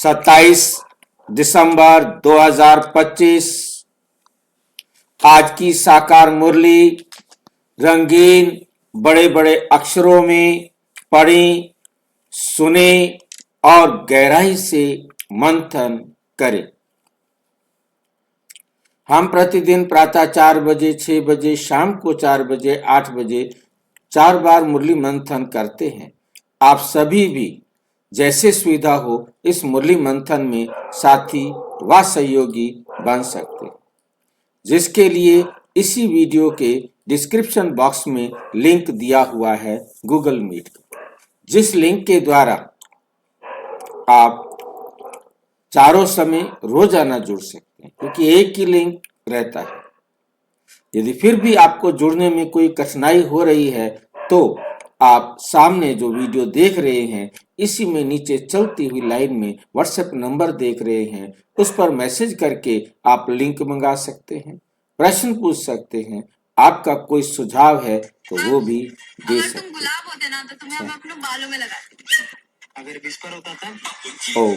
27 दिसंबर 2025। आज की साकार मुरली रंगीन बड़े बड़े अक्षरों में पढ़ें, सुने और गहराई से मंथन करें। हम प्रतिदिन प्रातः 4 बजे, 6 बजे, शाम को 4 बजे, 8 बजे 4 बार मुरली मंथन करते हैं। आप सभी भी जैसे सुविधा हो इस मुरली मंथन में साथी व सहयोगी बन सकते हैं, जिसके लिए इसी वीडियो के डिस्क्रिप्शन बॉक्स में लिंक दिया हुआ है गूगल मीट, जिस लिंक के द्वारा आप चारों समय रोजाना जुड़ सकते हैं, क्योंकि एक ही लिंक रहता है। यदि फिर भी आपको जुड़ने में कोई कठिनाई हो रही है तो आप सामने जो वीडियो देख रहे हैं इसी में नीचे चलती हुई लाइन में व्हाट्सएप नंबर देख रहे हैं, उस पर मैसेज करके आप लिंक मंगा सकते हैं, प्रश्न पूछ सकते हैं, आपका कोई सुझाव है तो वो भी दे सकते हैं। गुलाब होते ना तो तुम्हें हम अपने बालों में लगाते, अगर विस्पर होता था। ओम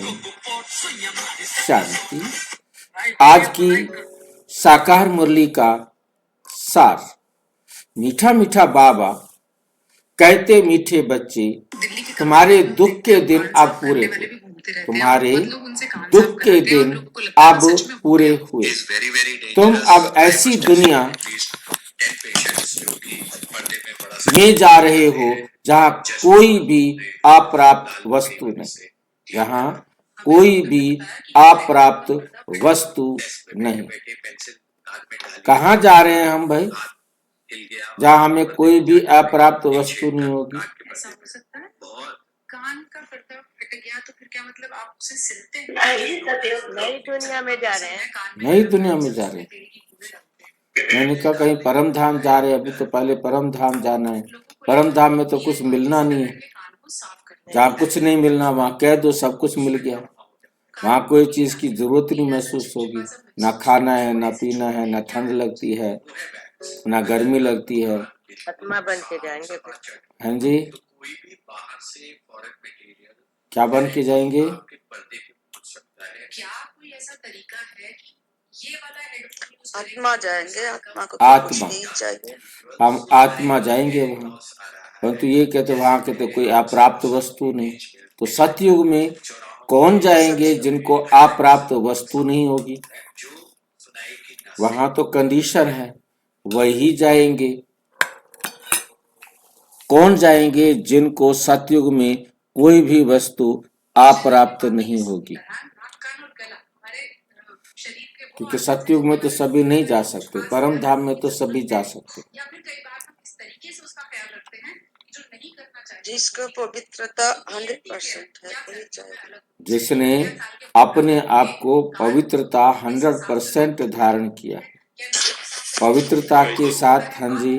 शांति। आज की साकार मुरली का सार। मीठा मीठा बाबा कहते मीठे बच्चे, तुम्हारे दुख के दिन अब पूरे हुए, तुम्हारे दुख के दिन अब पूरे हुए। तुम अब ऐसी दुनिया में जा रहे हो जहाँ कोई भी अप्राप्त वस्तु नहीं, जहाँ कोई भी अप्राप्त वस्तु नहीं। कहाँ जा रहे हैं हम भाई? जहाँ हमें कोई भी अप्राप्त वस्तु नहीं होगी। कान का पर्दा फट गया तो फिर क्या मतलब आप उसे सिलते हैं? नई दुनिया में जा रहे हैं। नई दुनिया में जा रहे हैं। मैंने कहा कहीं परम धाम जा रहे हैं, अभी तो पहले परम धाम जाना है। परम धाम में तो कुछ मिलना नहीं है, जहाँ कुछ नहीं मिलना वहाँ कह दो सब कुछ मिल गया। वहाँ कोई चीज की जरूरत नहीं महसूस होगी, ना खाना है, ना पीना है, ना ठंड लगती है, ना गर्मी लगती है। आत्मा बन के जाएंगे फिर। हाँ जी, क्या बन के जाएंगे? क्या कोई ऐसा तरीका है कि ये वाला हेडफोन आत्मा जाएंगे? आत्मा को आत्मा नहीं चाहिए, हम आत्मा जाएंगे वहाँ, परंतु ये कहते वहां कहते कोई अप्राप्त वस्तु नहीं। तो सतयुग में कौन जाएंगे जिनको अप्राप्त वस्तु नहीं होगी? वहां तो कंडीशन है, वही जाएंगे। कौन जाएंगे जिनको सतयुग में कोई भी वस्तु अप्राप्त नहीं होगी, क्योंकि सतयुग में तो सभी नहीं जा सकते, परम धाम में तो सभी जा सकते। जिसको पवित्रता 100% है वही जाएगा। जिसने अपने आप को पवित्रता 100% धारण किया, पवित्रता के साथ। हाँ जी,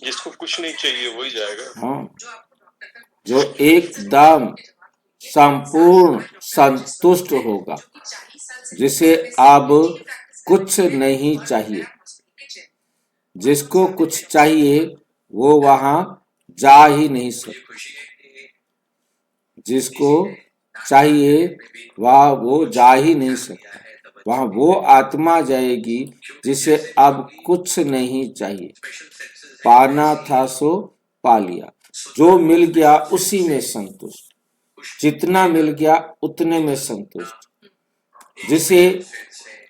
जिसको कुछ नहीं चाहिए वही जाएगा। हाँ, जो एकदम संपूर्ण संतुष्ट होगा, जिसे अब कुछ नहीं चाहिए। जिसको कुछ चाहिए वो वहां जा ही नहीं सकता, जिसको चाहिए वह वो जा ही नहीं सकता। वहां वो आत्मा जाएगी जिसे अब कुछ नहीं चाहिए। पाना था सो पा लिया, जो मिल गया उसी में संतुष्ट, जितना मिल गया उतने में संतुष्ट, जिसे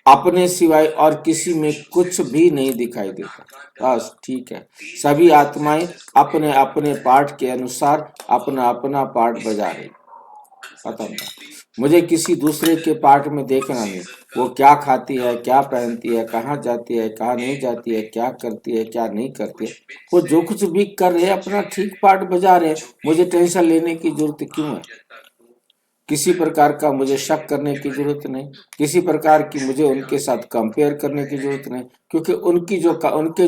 अपने सिवाय और किसी में कुछ भी नहीं दिखाई देता। बस ठीक है, सभी आत्माएं अपने अपने पाठ के अनुसार अपना अपना पाठ बजा रही। पता नहीं, मुझे किसी दूसरे के पाठ में देखना नहीं, वो क्या खाती है, क्या पहनती है, कहाँ जाती है, कहाँ नहीं जाती है, क्या करती है, क्या नहीं करती है। वो जो कुछ भी कर रहे हैं अपना ठीक पाठ बजा रहे हैं, मुझे टेंशन लेने की जरूरत क्यों है? किसी प्रकार का मुझे शक करने की जरूरत नहीं, किसी प्रकार की मुझे उनके साथ कंपेयर करने की जरूरत नहीं, क्योंकि उनके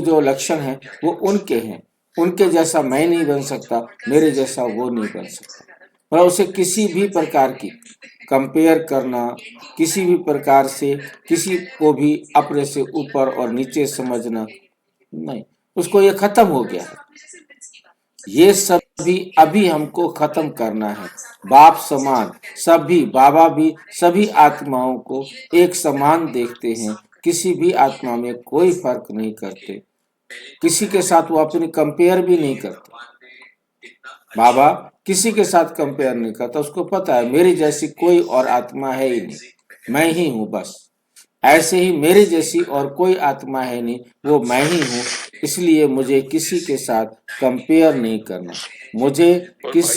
जो लक्षण हैं वो उनके हैं। उनके जैसा मैं नहीं बन सकता, मेरे जैसा वो नहीं बन सकता। पर उसे किसी भी प्रकार की कंपेयर करना, किसी भी प्रकार से किसी को भी अपने से ऊपर और नीचे समझना नहीं, उसको ये खत्म हो गया है। ये सब भी अभी हमको खत्म करना है। बाप समान सभी, बाबा भी सभी आत्माओं को एक समान देखते हैं, किसी भी आत्मा में कोई फर्क नहीं करते, किसी के साथ वो अपनी कंपेयर भी नहीं करते। बाबा किसी के साथ कंपेयर नहीं करता, उसको पता है मेरी जैसी कोई और आत्मा है ही नहीं, मैं ही हूँ बस। ऐसे ही मेरे जैसी और कोई आत्मा है नहीं, वो मैं ही हूँ। इसलिए मुझे किसी के साथ कंपेयर नहीं करना, मुझे किस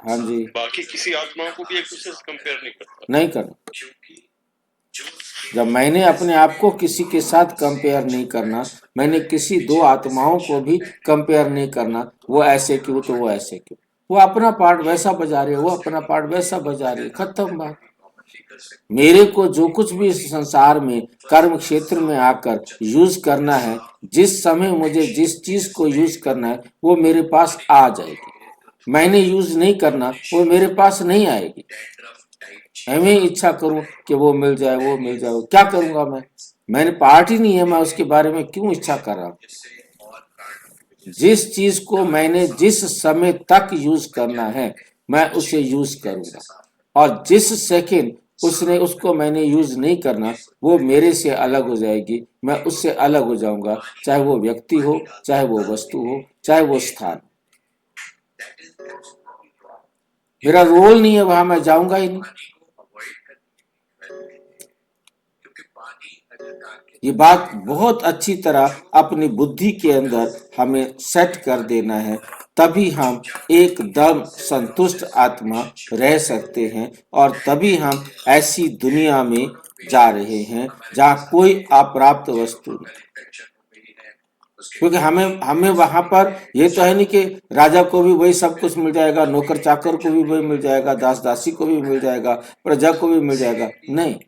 हाँ जी बाकी किसी आत्माओं को भी एक दूसरे से कंपेयर नहीं करता। नहीं करना। जब मैंने अपने आप को किसी के साथ कंपेयर नहीं करना, मैंने किसी दो आत्माओं को भी कंपेयर नहीं करना, वो ऐसे क्यों तो वो ऐसे क्यों, वो अपना पार्ट वैसा बजा रहे, वो अपना पार्ट वैसा बजा रहे, खत्म बात। मेरे को जो कुछ भी इस संसार में कर्म क्षेत्र में आकर यूज करना है, जिस समय मुझे जिस चीज को यूज करना है वो मेरे पास आ जाएगी। मैंने यूज नहीं करना, वो मेरे पास नहीं आएगी। मैं इच्छा करूं कि वो मिल जाए, वो मिल जाए, क्या करूंगा मैं? मैंने पार्ट ही नहीं है, मैं उसके बारे में क्यों इच्छा कर रहा हूं? जिस चीज को मैंने जिस समय तक यूज करना है मैं उसे यूज करूंगा, और जिस सेकंड उसको मैंने यूज नहीं करना, वो मेरे से अलग हो जाएगी, मैं उससे अलग हो जाऊंगा, चाहे वो व्यक्ति हो, चाहे वो वस्तु हो, चाहे वो स्थान। मेरा रोल नहीं है वहां, मैं जाऊंगा ही नहीं। ये बात बहुत अच्छी तरह अपनी बुद्धि के अंदर हमें सेट कर देना है, तभी हम एकदम संतुष्ट आत्मा रह सकते हैं, और तभी हम ऐसी दुनिया में जा रहे हैं जहाँ कोई अप्राप्त वस्तु नहीं। क्योंकि हमें वहां पर ये तो है नहीं कि राजा को भी वही सब कुछ मिल जाएगा, नौकर चाकर को भी वही मिल जाएगा, दास दासी को भी मिल जाएगा, प्रजा को भी मिल जाएगा, नहीं।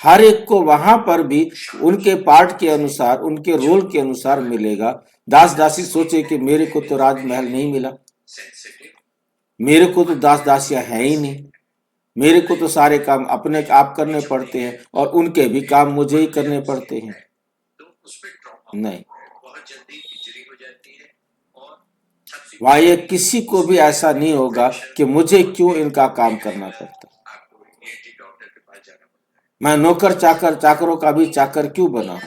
हर एक को वहां पर भी उनके पार्ट के अनुसार, उनके रोल के अनुसार मिलेगा। दास दासी सोचे कि मेरे को तो राजमहल नहीं मिला, मेरे को तो दास दासियां है ही नहीं, मेरे को तो सारे काम अपने आप करने पड़ते हैं और उनके भी काम मुझे ही करने पड़ते हैं। नहीं, वहां ये किसी को भी ऐसा नहीं होगा कि मुझे क्यों इनका काम करना पड़ता, मैं नौकर चाकरों का भी चाकर क्यों बना?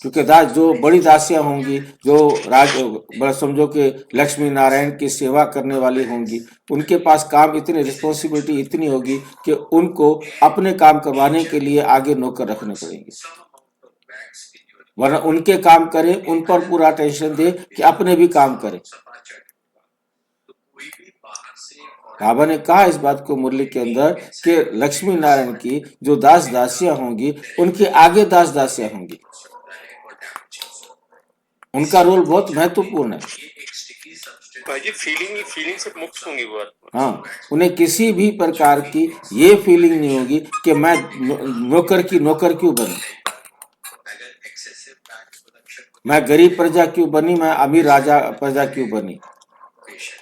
क्योंकि जो बड़ी दासियां होंगी, जो समझो कि लक्ष्मी नारायण की सेवा करने वाली होंगी, उनके पास काम इतनी रिस्पॉन्सिबिलिटी इतनी होगी कि उनको अपने काम करवाने के लिए आगे नौकर रखने पड़ेंगे, वरना उनके काम करें, उन पर पूरा टेंशन दे कि अपने भी काम करें। बाबा ने कहा इस बात को मुरली के अंदर कि लक्ष्मी नारायण की जो दास दासियां होंगी, उनके आगे दास दासियां होंगी, उनका रोल बहुत महत्वपूर्ण है। फीलिंग से मुक्त होंगी वो। हाँ, उन्हें किसी भी प्रकार की ये फीलिंग नहीं होगी कि मैं नौकर क्यों बनी, मैं गरीब प्रजा क्यों बनी, मैं अमीर राजा प्रजा क्यों बनी।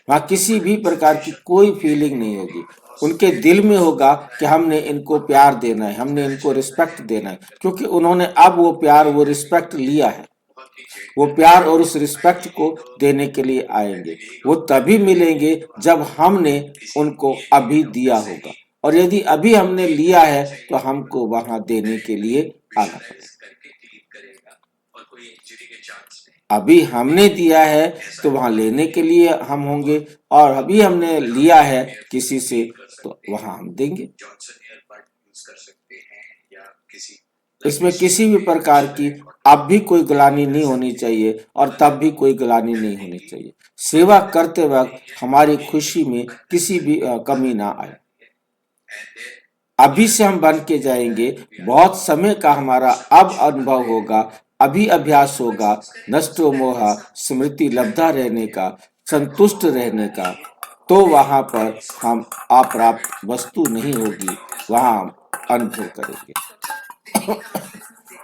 वहां किसी भी प्रकार की कोई फीलिंग नहीं होगी। उनके दिल में होगा कि हमने इनको प्यार देना है, हमने इनको रिस्पेक्ट देना है, क्योंकि उन्होंने अब वो प्यार, वो रिस्पेक्ट लिया है। वो प्यार और उस रिस्पेक्ट को देने के लिए आएंगे। वो तभी मिलेंगे जब हमने उनको अभी दिया होगा, और यदि अभी हमने लिया है तो हमको वहां देने के लिए आना पड़ेगा। अभी हमने दिया है तो वहां लेने के लिए हम होंगे, और अभी हमने लिया है किसी से तो वहां हम देंगे। इसमें किसी भी प्रकार की अब भी कोई ग्लानि नहीं होनी चाहिए, और तब भी कोई ग्लानि नहीं होनी चाहिए। सेवा करते वक्त हमारी खुशी में किसी भी कमी ना आए। अभी से हम बन के जाएंगे, बहुत समय का हमारा अब अनुभव होगा, अभी अभ्यास होगा, नष्टो मोहा स्मृति लब्धा रहने का, संतुष्ट रहने का, तो वहां पर हम अप्राप्त वस्तु नहीं होगी, वहां हम अनुभव करेंगे।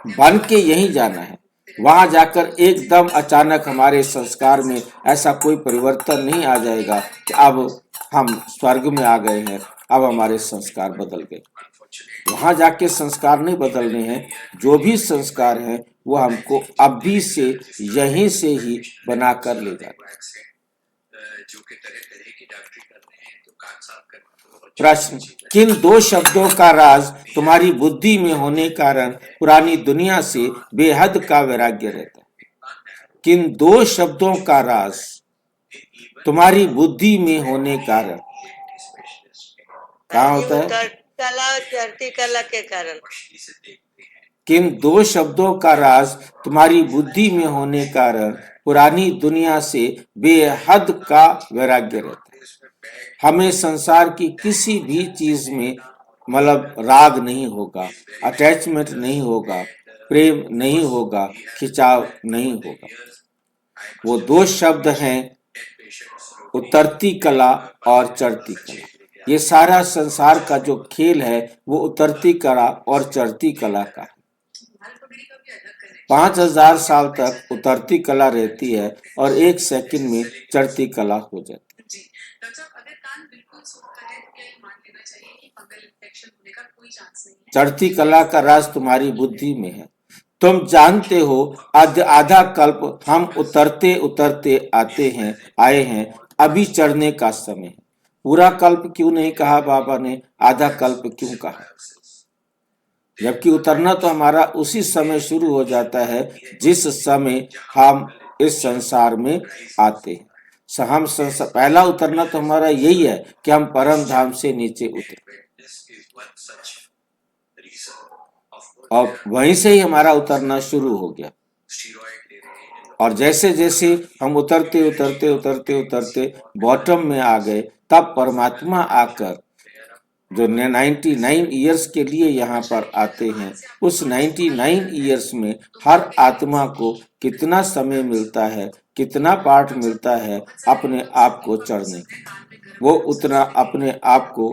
बन के यहीं जाना है। वहां जाकर एकदम अचानक हमारे संस्कार में ऐसा कोई परिवर्तन नहीं आ जाएगा कि अब हम स्वर्ग में आ गए हैं, अब हमारे संस्कार बदल गए। वहां जाके संस्कार नहीं बदलने हैं, जो भी संस्कार हैं वो हमको अभी से यहीं से ही बना कर ले जाता है। जो कि तरह तरह की डॉक्टरी कर रहे हैं तो कान साफ करना प्रश्न, किन दो शब्दों का राज तुम्हारी बुद्धि में होने कारण पुरानी दुनिया से बेहद का वैराग्य रहता है? किन दो शब्दों का राज तुम्हारी बुद्धि में होने कारण कहाँ होता है? कला और चढ़ती कला के कारण। किन दो शब्दों का राज तुम्हारी बुद्धि में होने कारण पुरानी दुनिया से बेहद का वैराग्य रहता है। हमें संसार की किसी भी चीज में मतलब राग नहीं होगा, अटैचमेंट नहीं होगा, प्रेम नहीं होगा, खिंचाव नहीं होगा। वो दो शब्द हैं उतरती कला और चढ़ती कला। ये सारा संसार का जो खेल है वो उतरती कला और चढ़ती कला का है। 5000 साल तक उतरती कला रहती है और 1 सेकंड में चढ़ती कला हो जाती है। जी डॉक्टर साहब, अगर कान बिल्कुल सूखा है तो क्या ये मान लेना चाहिए कि फंगल इन्फेक्शन होने का कोई चांस नहीं है? चढ़ती कला का राज तुम्हारी बुद्धि में है। तुम जानते हो आधा कल्प हम उतरते उतरते आए हैं, अभी चढ़ने का समय है। पूरा कल्प क्यों नहीं कहा बाबा ने, आधा कल्प क्यों कहा? जबकि उतरना तो हमारा उसी समय शुरू हो जाता है जिस समय हम इस संसार में आते हैं। पहला उतरना तो हमारा यही है कि हम परम धाम से नीचे उतरे, और वहीं से ही हमारा उतरना शुरू हो गया। और जैसे जैसे हम उतरते उतरते उतरते उतरते बॉटम में आ गए, तब परमात्मा आकर जो 99 ईयर्स के लिए यहाँ पर आते हैं, उस 99 ईयर्स में हर आत्मा को कितना समय मिलता है, कितना पार्ट मिलता है अपने आप को चढ़ने का। वो उतना अपने आप को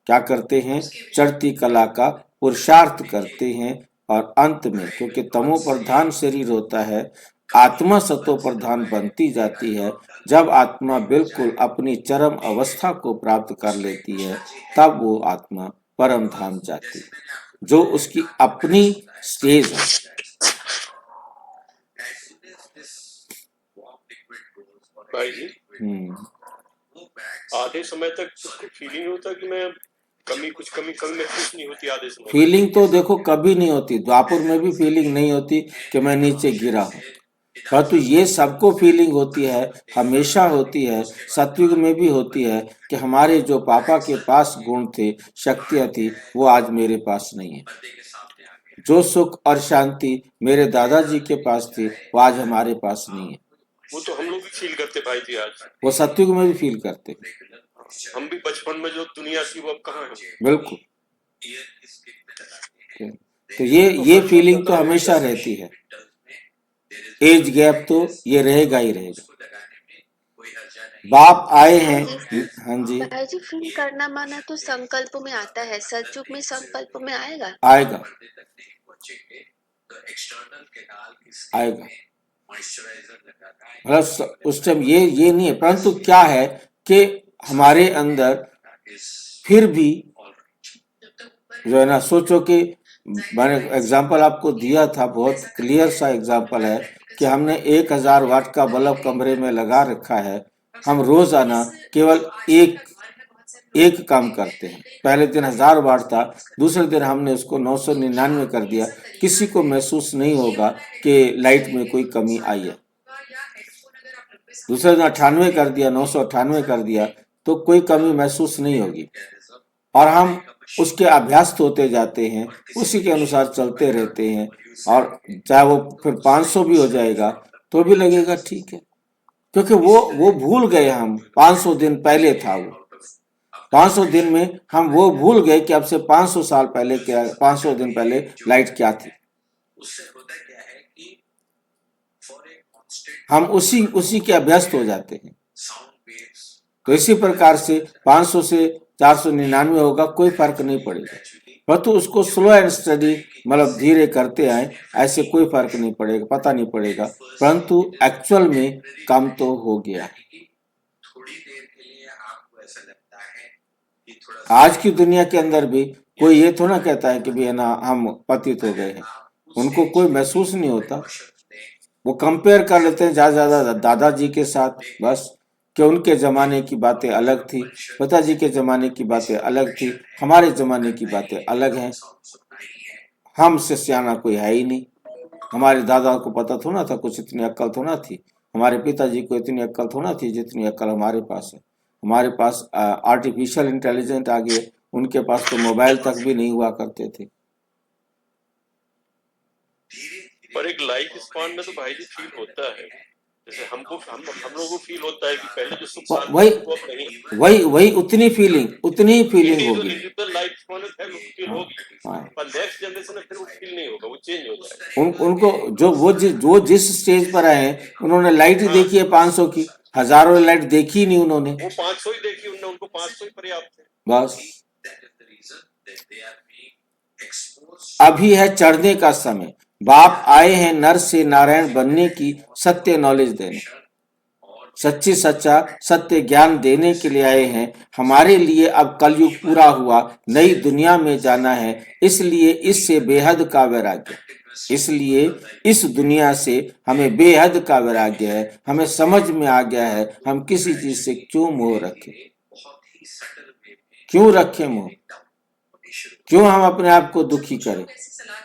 क्या करते हैं, चढ़ती कला का पुरुषार्थ करते हैं। और अंत में क्योंकि तमो प्रधान शरीर होता है, आत्मा सतो प्रधान बनती जाती है। जब आत्मा बिल्कुल अपनी चरम अवस्था को प्राप्त कर लेती है, तब वो आत्मा परम धाम जाती है, जो उसकी अपनी स्टेज है। भाई जी, आधे समय तक उसको फीलिंग होता है कि मैं कुछ कमी महसूस नहीं होती आधे समय। फीलिंग तो देखो कभी नहीं होती, द्वापर में भी फीलिंग नहीं होती कि मैं नीचे गिरा हूँ, परंतु ये सबको फीलिंग होती है, हमेशा होती है। सत्युग में भी होती है कि हमारे जो पापा के पास गुण थे, शक्तियाँ थी, वो आज मेरे पास नहीं है। जो सुख और शांति मेरे दादाजी के पास थी, वो आज हमारे पास नहीं है। वो तो हम लोग भी फील करते भाई जी आज। वो सत्युग में भी फील करते। हम भी बचपन में जो दुनिया थी वो अब कहाँ है? बिल्कुल। तो ये फीलिंग तो हमेशा रहती है। एज गैप तो ये रहेगा ही रहेगा। बाप आए हैं। हाँ जी भाई जी, फील करना माना तो संकल्प में आता है, सतयुग में संकल्प में आएगा आएगा मतलब उस टाइम ये नहीं है, परंतु क्या है कि हमारे अंदर फिर भी जो है ना, सोचो कि मैंने एग्जाम्पल आपको दिया था, बहुत क्लियर सा एग्जाम्पल है कि हमने 1000 वाट का बल्ब कमरे में लगा रखा है। हम रोजाना केवल एक काम करते हैं। पहले दिन 1000 वाट था, दूसरे दिन हमने उसको 999 कर दिया। किसी को महसूस नहीं होगा कि लाइट में कोई कमी आई है। दूसरे दिन 98 कर दिया, 998 कर दिया, तो कोई कमी महसूस नहीं होगी। और हम उसके अभ्यस्त होते जाते हैं, उसी के अनुसार चलते रहते हैं। और चाहे वो फिर 500 भी हो जाएगा तो भी लगेगा ठीक है, क्योंकि वो भूल गए हम 500 दिन पहले था। वो 500 दिन में हम वो भूल गए कि अब से 500 साल पहले क्या, 500 दिन पहले लाइट क्या थी। हम उसी के अभ्यस्त हो जाते हैं। तो इसी प्रकार से 500 से 499 होगा, कोई फर्क नहीं पड़ेगा। परंतु उसको स्लो एंड स्टडी मतलब धीरे करते आए, ऐसे कोई फर्क नहीं पड़ेगा, पता नहीं पड़ेगा, परंतु एक्चुअल में कम तो हो गया। आज की दुनिया के अंदर भी कोई ये थोड़ा कहता है कि भी है ना हम पतित हो गए हैं। उनको कोई महसूस नहीं होता। वो कंपेयर कर लेते हैं ज्यादा दादाजी के साथ, बस कि उनके जमाने की बातें अलग थी, पिताजी के जमाने की बातें अलग थी, हमारे जमाने की बातें अलग हैं। हमसे सियाना कोई है ही नहीं। हमारे दादा को पता थोड़ा था, कुछ इतनी अक्ल थोड़ा थी। हमारे पिताजी को इतनी अक्ल थोड़ा थी जितनी अक्ल हमारे पास है। हमारे पास आर्टिफिशियल इंटेलिजेंट आ गए, उनके पास तो मोबाइल तक भी नहीं हुआ करते थे। पर एक लाइफ स्पान में तो भाई जी फील होता है, जैसे हम लोगों को फील होता है कि पहले जो सुख शांति वही थी, वो अब नहीं। वही उतनी फीलिंग होगी। लाइफ स्पान में फील हाँ, होगी, हाँ। पर नेक्स्ट जनरेशन में फिर वो फील नहीं होगा, वो चेंज हो जाएगा। उनको जो जिस स्टेज पर आए हैं, उन्होंने लाइट ही देखी है 500 की, हजारों लाइट देखी ही नहीं उन्होंने। वो 500 ही देखी उन्होंने, उनको 500 ही पर्याप्त है। बस अभी है चढ़ने का समय। बाप आए हैं नर से नारायण बनने की सत्य नॉलेज देने, सच्ची सच्चा सत्य ज्ञान देने के लिए आए हैं। हमारे लिए अब कलयुग पूरा हुआ, नई दुनिया में जाना है, इसलिए इससे बेहद का वैराग्य। इसलिए इस दुनिया से हमें बेहद का वैराग्य है। हमें समझ में आ गया है हम किसी चीज से क्यों मोह रखें, क्यों रखें मोह, क्यों हम अपने आप को दुखी करें। ऐसी सलाह